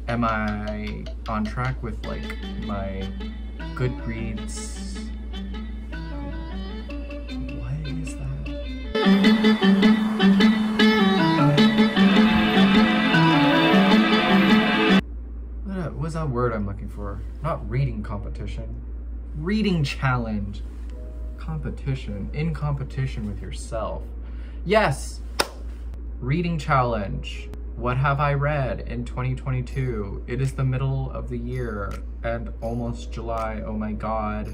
Am I on track with like my Goodreads? What is that? What's that word I'm looking for? Not reading competition. Reading challenge. Competition. In competition with yourself. Yes! Reading challenge. What have I read in 2022? It is the middle of the year and almost July. Oh my god.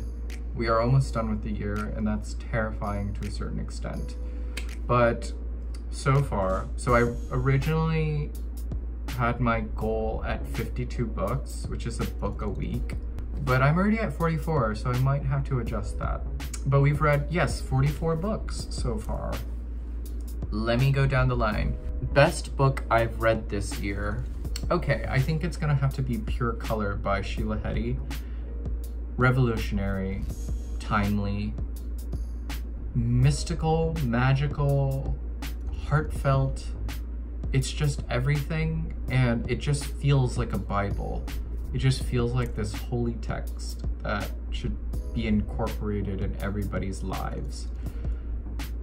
We are almost done with the year, and that's terrifying to a certain extent. But so far, so I originally had my goal at 52 books, which is a book a week. But I'm already at 44, so I might have to adjust that. But we've read, yes, 44 books so far. Let me go down the line. Best book I've read this year. Okay, I think it's gonna have to be Pure Color by Sheila Heti. Revolutionary, timely, mystical, magical, heartfelt. It's just everything, and it just feels like a Bible. It just feels like this holy text that should be incorporated in everybody's lives.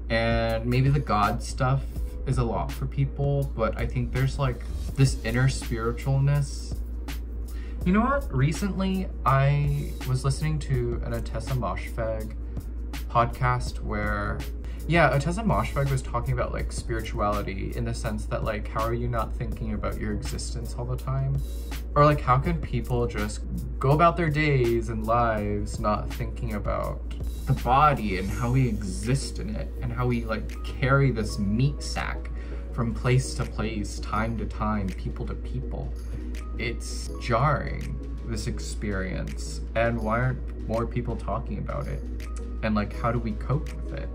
And maybe the God stuff is a lot for people, but I think there's like this inner spiritualness. You know what? Recently, I was listening to an Atessa Moshfegh podcast where, yeah, Atessa Moshfegh was talking about like spirituality in the sense that like, how are you not thinking about your existence all the time? Or like, how can people just go about their days and lives not thinking about the body and how we exist in it and how we like carry this meat sack from place to place, time to time, people to people. It's jarring, this experience, and why aren't more people talking about it? And like, how do we cope with it?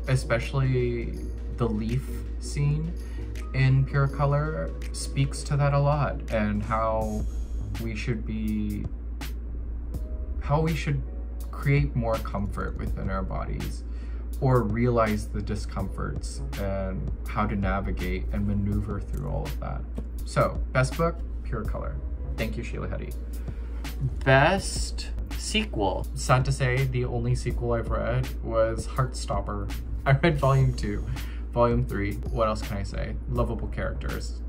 Especially the leaf scene in Pure Color speaks to that a lot, and how we should create more comfort within our bodies, or realize the discomforts and how to navigate and maneuver through all of that. So, best book, Pure Color. Thank you, Sheila Heti. Best sequel. Sad to say, the only sequel I've read was Heartstopper. I read volume 2, volume 3. What else can I say? Lovable characters.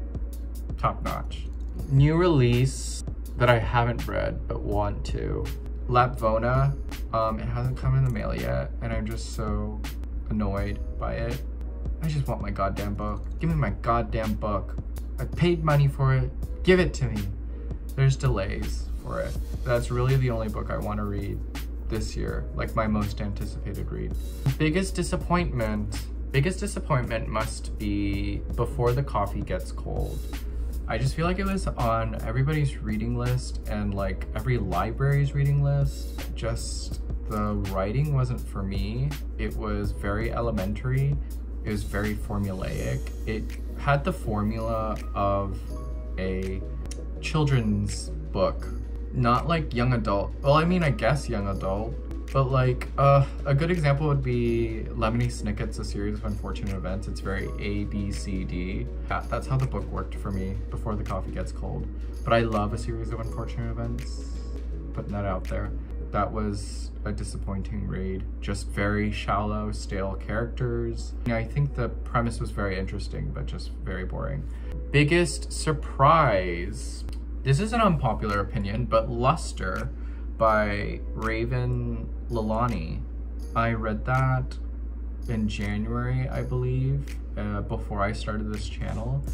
Top notch. New release that I haven't read but want to. Lapvona. It hasn't come in the mail yet, and I'm just so annoyed by it. I just want my goddamn book. Give me my goddamn book. I paid money for it. Give it to me. There's delays for it. That's really the only book I want to read this year, like my most anticipated read. Biggest disappointment must be Before the Coffee Gets Cold. I just feel like it was on everybody's reading list and like every library's reading list. Just the writing wasn't for me. It was very elementary. It was very formulaic. It had the formula of a children's book, not like young adult. Well, I mean, I guess young adult, but like a good example would be Lemony Snicket's A Series of Unfortunate Events. It's very A, B, C, D. That's how the book worked for me, Before the Coffee Gets Cold. But I love A Series of Unfortunate Events. Putting that out there. That was a disappointing read. Just very shallow, stale characters. I think the premise was very interesting, but just very boring. Biggest surprise. This is an unpopular opinion, but Luster by Raven Leilani. I read that in January, I believe, before I started this channel.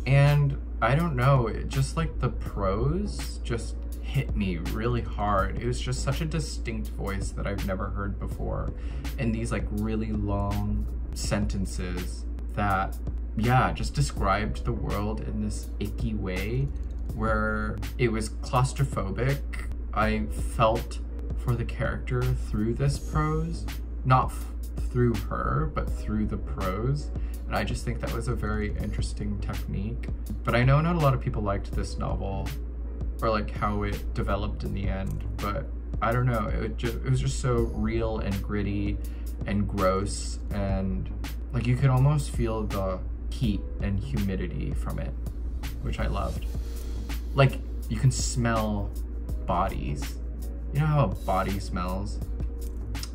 And I don't know, it just like the prose just hit me really hard. It was just such a distinct voice that I've never heard before. And these like really long sentences that, yeah, just described the world in this icky way where it was claustrophobic. I felt for the character through this prose, not through her, but through the prose. And I just think that was a very interesting technique. But I know not a lot of people liked this novel or like how it developed in the end, but I don't know, it was just so real and gritty and gross, and like you could almost feel the heat and humidity from it, which I loved. Like, you can smell bodies. You know how a body smells?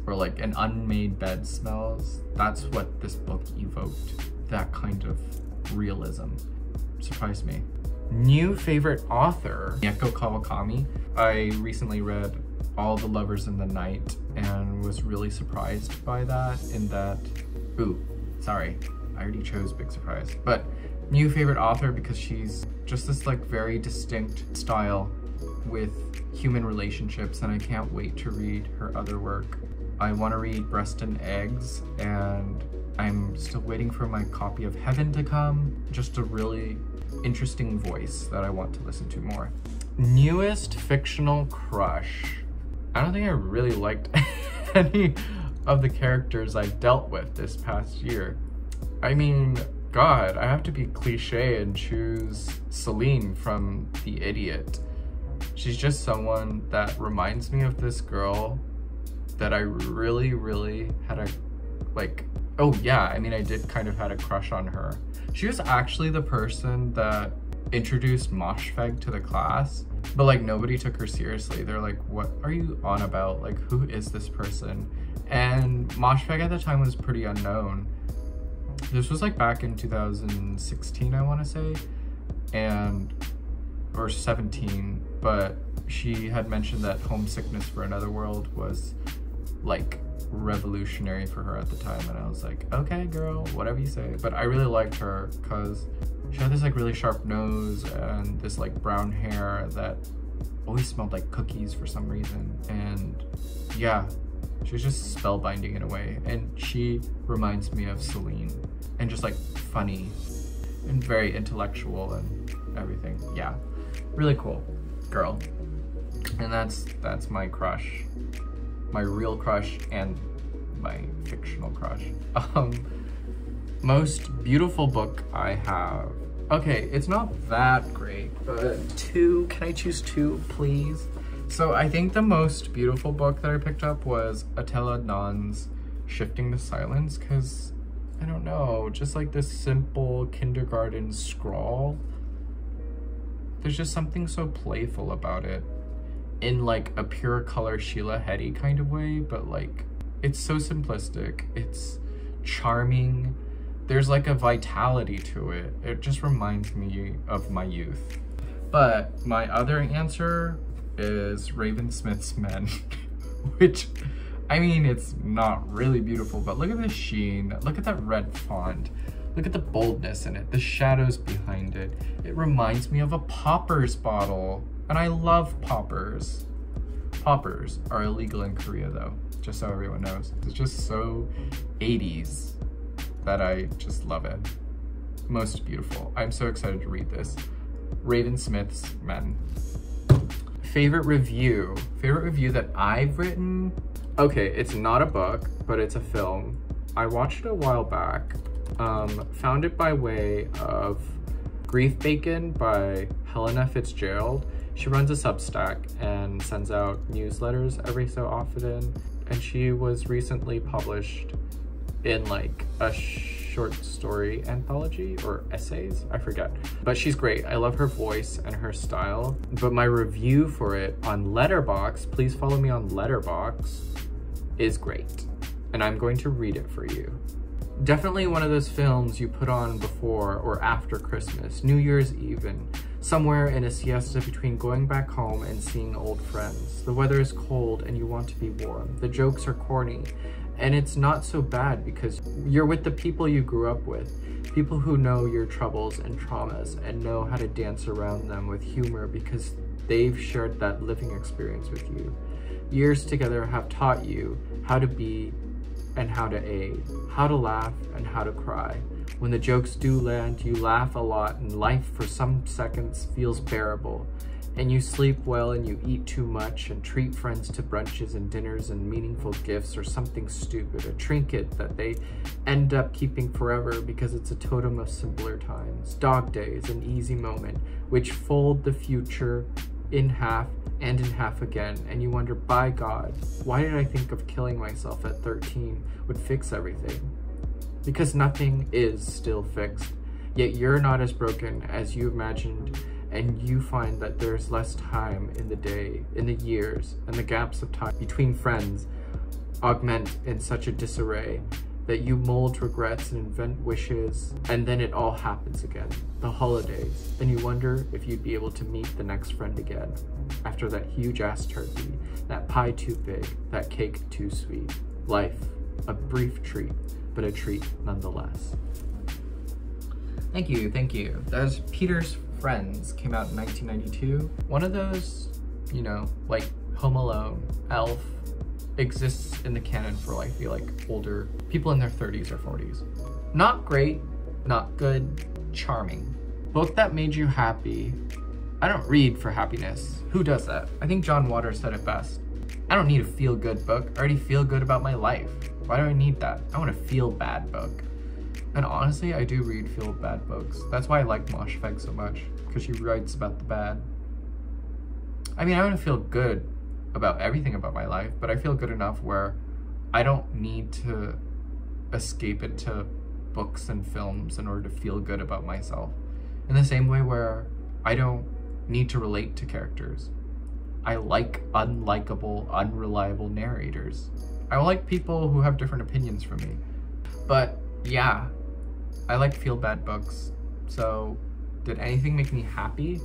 Or like an unmade bed smells? That's what this book evoked. That kind of realism. Surprised me. New favorite author, Mieko Kawakami. I recently read All the Lovers in the Night and was really surprised by that in that, ooh, sorry, I already chose big surprise. But new favorite author because she's just this like very distinct style with human relationships, and I can't wait to read her other work. I want to read Breast and Eggs, and I'm still waiting for my copy of Heaven to come. Just a really interesting voice that I want to listen to more. Newest fictional crush. I don't think I really liked any of the characters I dealt with this past year. I mean, God, I have to be cliche and choose Celine from The Idiot. She's just someone that reminds me of this girl that I really had a, like, oh yeah, I mean, I did kind of had a crush on her. She was actually the person that introduced Moshfegh to the class, but like nobody took her seriously. They're like, what are you on about? Like, who is this person? And Moshfegh at the time was pretty unknown. This was like back in 2016, I want to say, or 17, but she had mentioned that Homesickness for Another World was like revolutionary for her at the time, and I was like, okay girl, whatever you say. But I really liked her because she had this like really sharp nose and this like brown hair that always smelled like cookies for some reason, and yeah, she was just spellbinding in a way, and she reminds me of Celine, and just like funny and very intellectual and everything. Yeah, really cool girl. And that's my crush, my real crush and my fictional crush. Most beautiful book I have. Okay, it's not that great, but two, can I choose two, please? So I think the most beautiful book that I picked up was Etel Adnan's Shifting to Silence, because, I don't know, just like this simple kindergarten scrawl. There's just something so playful about it, in like a pure color Sheila Heti kind of way, but like, it's so simplistic, it's charming, there's like a vitality to it. It just reminds me of my youth. But my other answer is Raven Smith's Men, which, I mean, it's not really beautiful, but look at the sheen, look at that red font, look at the boldness in it, the shadows behind it. It reminds me of a Poppers bottle, and I love Poppers. Poppers are illegal in Korea though, just so everyone knows. It's just so 80s that I just love it. Most beautiful. I'm so excited to read this. Raven Smith's Men. Favorite review that I've written? Okay, it's not a book, but it's a film. I watched it a while back. Found it by way of Grief Bacon by Helena Fitzgerald. She runs a Substack and sends out newsletters every so often, and she was recently published in like a short story anthology or essays, I forget. But she's great. I love her voice and her style. But my review for it on Letterboxd, please follow me on Letterboxd, is great. And I'm going to read it for you. Definitely one of those films you put on before or after Christmas, New Year's even, somewhere in a siesta between going back home and seeing old friends. The weather is cold and you want to be warm. The jokes are corny, and it's not so bad because you're with the people you grew up with, people who know your troubles and traumas and know how to dance around them with humor because they've shared that living experience with you. Years together have taught you how to be and how to aid, how to laugh and how to cry. When the jokes do land, you laugh a lot and life for some seconds feels bearable. And you sleep well and you eat too much and treat friends to brunches and dinners and meaningful gifts or something stupid, a trinket that they end up keeping forever because it's a totem of simpler times. Dog days, an easy moment, which fold the future in half and in half again, and you wonder, by God, why did I think of killing myself at 13 would fix everything? Because nothing is still fixed, yet you're not as broken as you imagined, and you find that there's less time in the day, in the years, and the gaps of time between friends augment in such a disarray that you mold regrets and invent wishes, and then it all happens again, the holidays, and you wonder if you'd be able to meet the next friend again after that huge ass turkey, that pie too big, that cake too sweet. Life, a brief treat, but a treat nonetheless. Thank you, thank you. That was Peter's Friends, came out in 1992. One of those, you know, like Home Alone, Elf, exists in the canon for, I feel like, older people in their 30s or 40s. Not great, not good, charming. Book that made you happy. I don't read for happiness. Who does that? I think John Waters said it best. I don't need a feel-good book. I already feel good about my life. Why do I need that? I want a feel-bad book. And honestly, I do read feel-bad books. That's why I like Moshfegh so much, because she writes about the bad. I mean, I want to feel good about everything about my life, but I feel good enough where I don't need to escape into books and films in order to feel good about myself. In the same way where I don't need to relate to characters. I like unlikable, unreliable narrators. I like people who have different opinions from me. But yeah, I like feel-bad books. So did anything make me happy?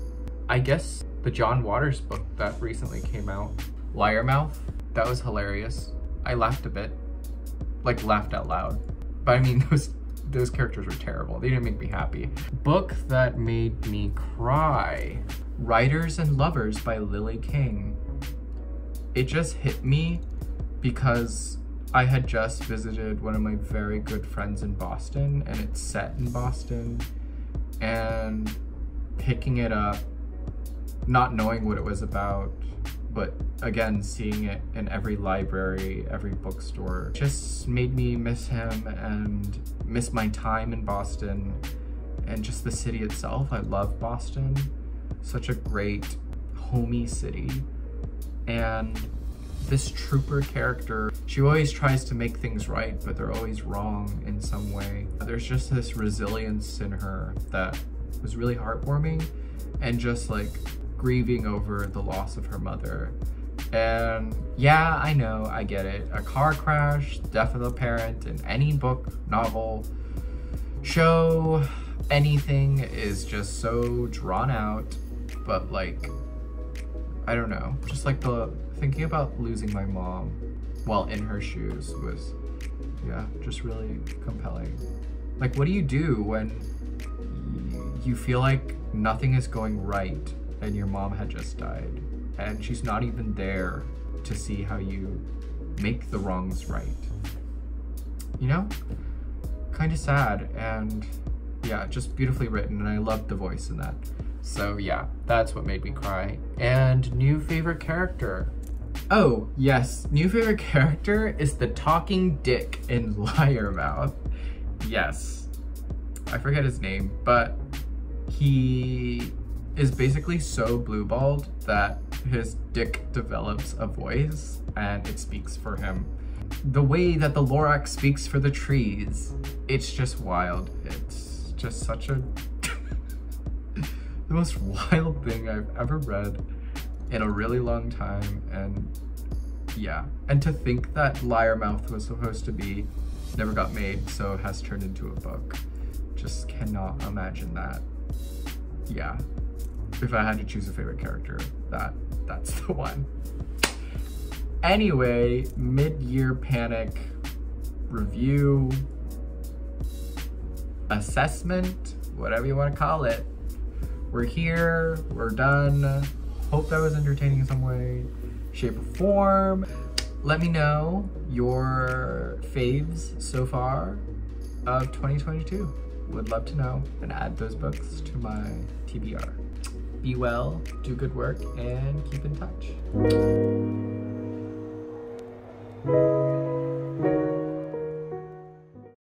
I guess the John Waters book that recently came out, Liarmouth, that was hilarious. I laughed a bit, like laughed out loud. But I mean, those characters were terrible. They didn't make me happy. Book that made me cry, Writers and Lovers by Lily King. It just hit me because I had just visited one of my very good friends in Boston, and it's set in Boston, and picking it up, not knowing what it was about, but again, seeing it in every library, every bookstore, just made me miss him and miss my time in Boston and just the city itself. I love Boston. Such a great, homey city. And this trooper character, she always tries to make things right, but they're always wrong in some way. There's just this resilience in her that was really heartwarming, and just like grieving over the loss of her mother. And yeah, I know, I get it. A car crash, death of a parent, in any book, novel, show, anything is just so drawn out. But like, I don't know, just like thinking about losing my mom while in her shoes was, yeah, just really compelling. Like, what do you do when you feel like nothing is going right and your mom had just died and she's not even there to see how you make the wrongs right? You know? Kind of sad, and yeah, just beautifully written, and I loved the voice in that. So yeah, that's what made me cry. And new favorite character. Oh yes, new favorite character is the talking dick in Liarmouth. Yes, I forget his name, but he is basically so blue-balled that his dick develops a voice and it speaks for him. The way that the Lorax speaks for the trees, it's just wild. It's just such a the most wild thing I've ever read in a really long time. And yeah, and to think that Liarmouth was supposed to be, never got made, so it has turned into a book. Just cannot imagine that. Yeah, if I had to choose a favorite character, that's the one. Anyway, mid-year panic review, assessment, whatever you want to call it. We're here, we're done. Hope that was entertaining in some way, shape, or form. Let me know your faves so far of 2022. Would love to know, and add those books to my TBR. Be well, do good work, and keep in touch.